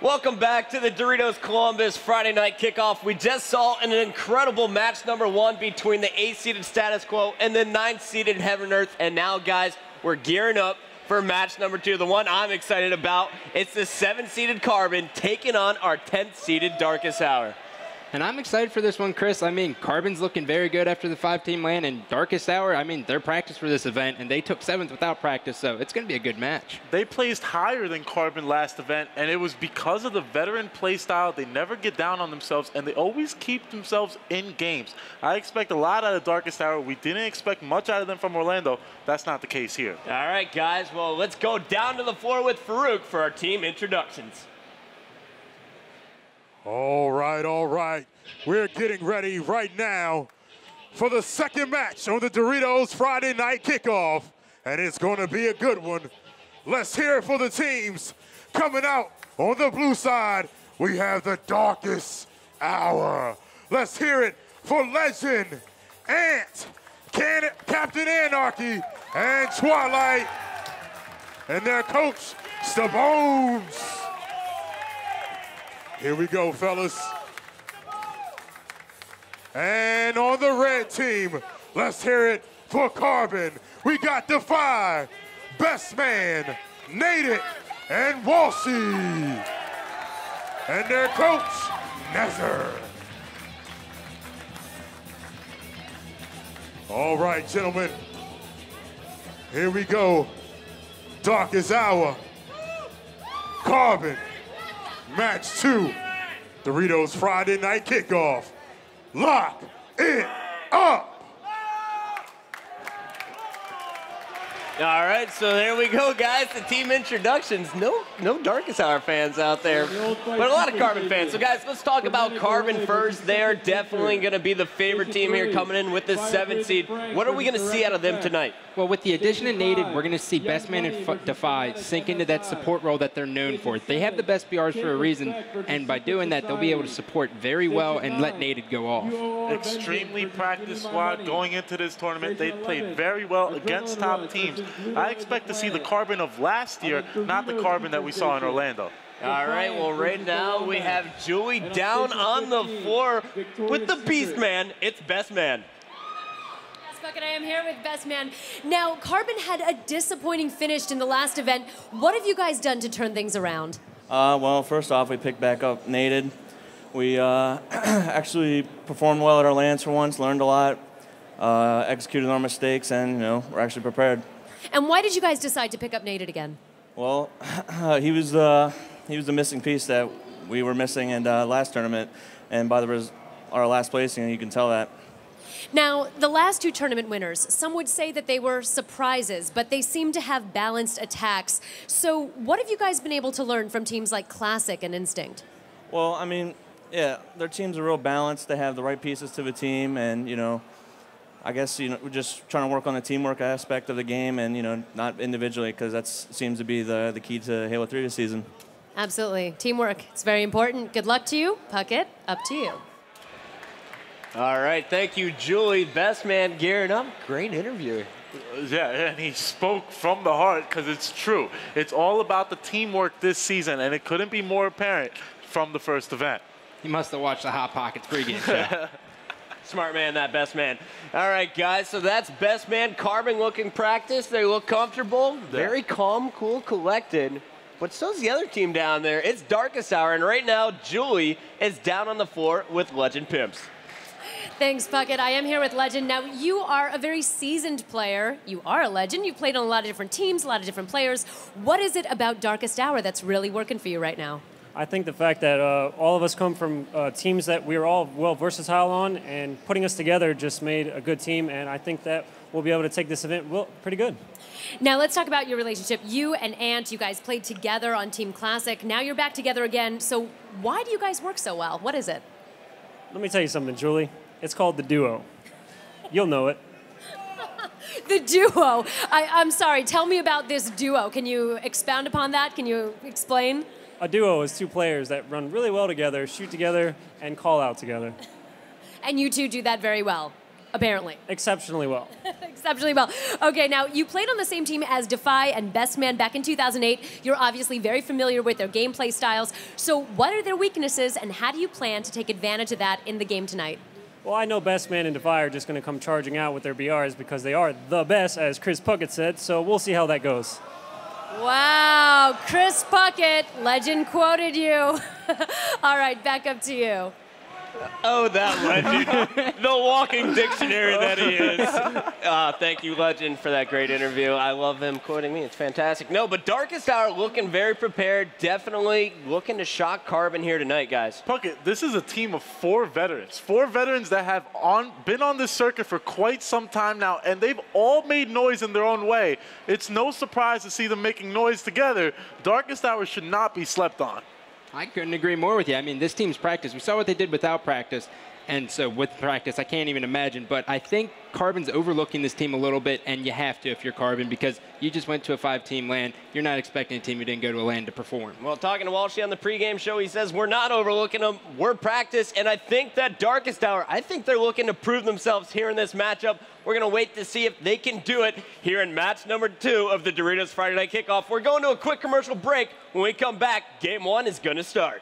Welcome back to the Doritos Columbus Friday Night Kickoff. We just saw an incredible match number 1 between the 8-seeded Status Quo and the 9-seeded Heaven and Earth. And now, guys, we're gearing up for match number 2. The one I'm excited about, it's the 7-seeded Carbon taking on our 10th-seeded Darkest Hour. And I'm excited for this one, Chris. I mean, Carbon's looking very good after the 5-team land, and Darkest Hour, I mean, they're practiced for this event, and they took 7th without practice, so it's going to be a good match. They placed higher than Carbon last event, and it was because of the veteran play style. They never get down on themselves, and they always keep themselves in games. I expect a lot out of Darkest Hour. We didn't expect much out of them from Orlando. That's not the case here. All right, guys. Well, let's go down to the floor with Faruq for our team introductions. All right. We're getting ready right now for the second match on the Doritos Friday Night Kickoff, and it's going to be a good one. Let's hear it for the teams. Coming out on the blue side, we have the Darkest Hour. Let's hear it for Legend, Ant, Captain Anarchy, and Twilight, and their coach, Stabones. Here we go, fellas. And on the red team, let's hear it for Carbon. We got Defy, Best Man, Native, and Walshy. And their coach, Nezzer. All right, gentlemen. Here we go. Darkest Hour. Carbon. Match 2, Doritos Friday Night Kickoff. Lock it up. All right, so there we go, guys. The team introductions. No Darkest Hour fans out there, but a lot of Carbon fans. So, guys, let's talk about Carbon first. They're definitely going to be the favorite team here coming in with the 7th seed. What are we going to see out of them tonight? Well, with the addition of Native, we're going to see Best Man and Defy sink into that support role that they're known for. They have the best BRs for a reason, and by doing that, they'll be able to support very well and let Native go off. Extremely practiced squad going into this tournament. They played very well against top teams. I expect to see the Carbon of last year, not the Carbon that we saw in Orlando. All right, well, right now we have Julie down on the floor with the Beast Man. It's Best Man. And I am here with Best Man. Now, Carbon had a disappointing finish in the last event. What have you guys done to turn things around? Well, first off, we picked back up Nated. We actually performed well at our lands for once, learned a lot, executed our mistakes, and we're actually prepared. And why did you guys decide to pick up Nated again? Well, he was the missing piece that we were missing in last tournament, and by our last placing, you can tell that. Now, the last 2 tournament winners, some would say that they were surprises, but they seem to have balanced attacks. So what have you guys been able to learn from teams like Classic and Instinct? Well, I mean, yeah, their teams are real balanced. They have the right pieces to the team, and, I guess, we're just trying to work on the teamwork aspect of the game and, not individually, because that seems to be the key to Halo 3 this season. Absolutely. Teamwork. It's very important. Good luck to you. Puckett, up to you. All right, thank you, Julie. Best Man gearing up. Great interview. Yeah, and he spoke from the heart because it's true. It's all about the teamwork this season, and it couldn't be more apparent from the first event. He must have watched the Hot Pockets pregame show. Smart man, that Best Man. All right, guys, so that's Best Man. Carbon looking practiced. They look comfortable. Very calm, cool, collected. But so's the other team down there. It's Darkest Hour, and right now, Julie is down on the floor with Legend Pimps. Thanks, Puckett. I am here with Legend. Now, you are a very seasoned player. You are a legend. You've played on a lot of different teams, a lot of different players. What is it about Darkest Hour that's really working for you right now? I think the fact that all of us come from teams that we're all well versatile on, and putting us together just made a good team, and I think that we'll be able to take this event pretty good. Now, let's talk about your relationship. You and Ant, you guys played together on Team Classic. Now you're back together again. So why do you guys work so well? What is it? Let me tell you something, Julie. It's called the duo. You'll know it. The duo. I'm sorry. Tell me about this duo. Can you expound upon that? Can you explain? A duo is 2 players that run really well together, shoot together, and call out together. And you two do that very well. apparently. Exceptionally well. Exceptionally well. Okay, now you played on the same team as Defy and Best Man back in 2008. You're obviously very familiar with their gameplay styles. So what are their weaknesses, and how do you plan to take advantage of that in the game tonight? Well, I know Best Man and Defy are just going to come charging out with their BRs because they are the best, as Chris Puckett said, so we'll see how that goes. Wow, Chris Puckett, legend quoted you. All right, back up to you. Oh, that legend. The walking dictionary that he is. Thank you, Legend, for that great interview. I love him quoting me. It's fantastic. No, but Darkest Hour looking very prepared. Definitely looking to shock Carbon here tonight, guys. Puckett, this is a team of 4 veterans. 4 veterans that have been on this circuit for quite some time now, and they've all made noise in their own way. It's no surprise to see them making noise together. Darkest Hour should not be slept on. I couldn't agree more with you. I mean, this team's practice. We saw what they did without practice. And so with practice, I can't even imagine. But I think Carbon's overlooking this team a little bit, and you have to if you're Carbon, because you just went to a 5-team LAN. You're not expecting a team who didn't go to a LAN to perform. Well, talking to Walshy on the pregame show, he says we're not overlooking them. We're practice, and I think that Darkest Hour, I think they're looking to prove themselves here in this matchup. We're going to wait to see if they can do it here in match number 2 of the Doritos Friday Night Kickoff. We're going to a quick commercial break. When we come back, Game 1 is going to start.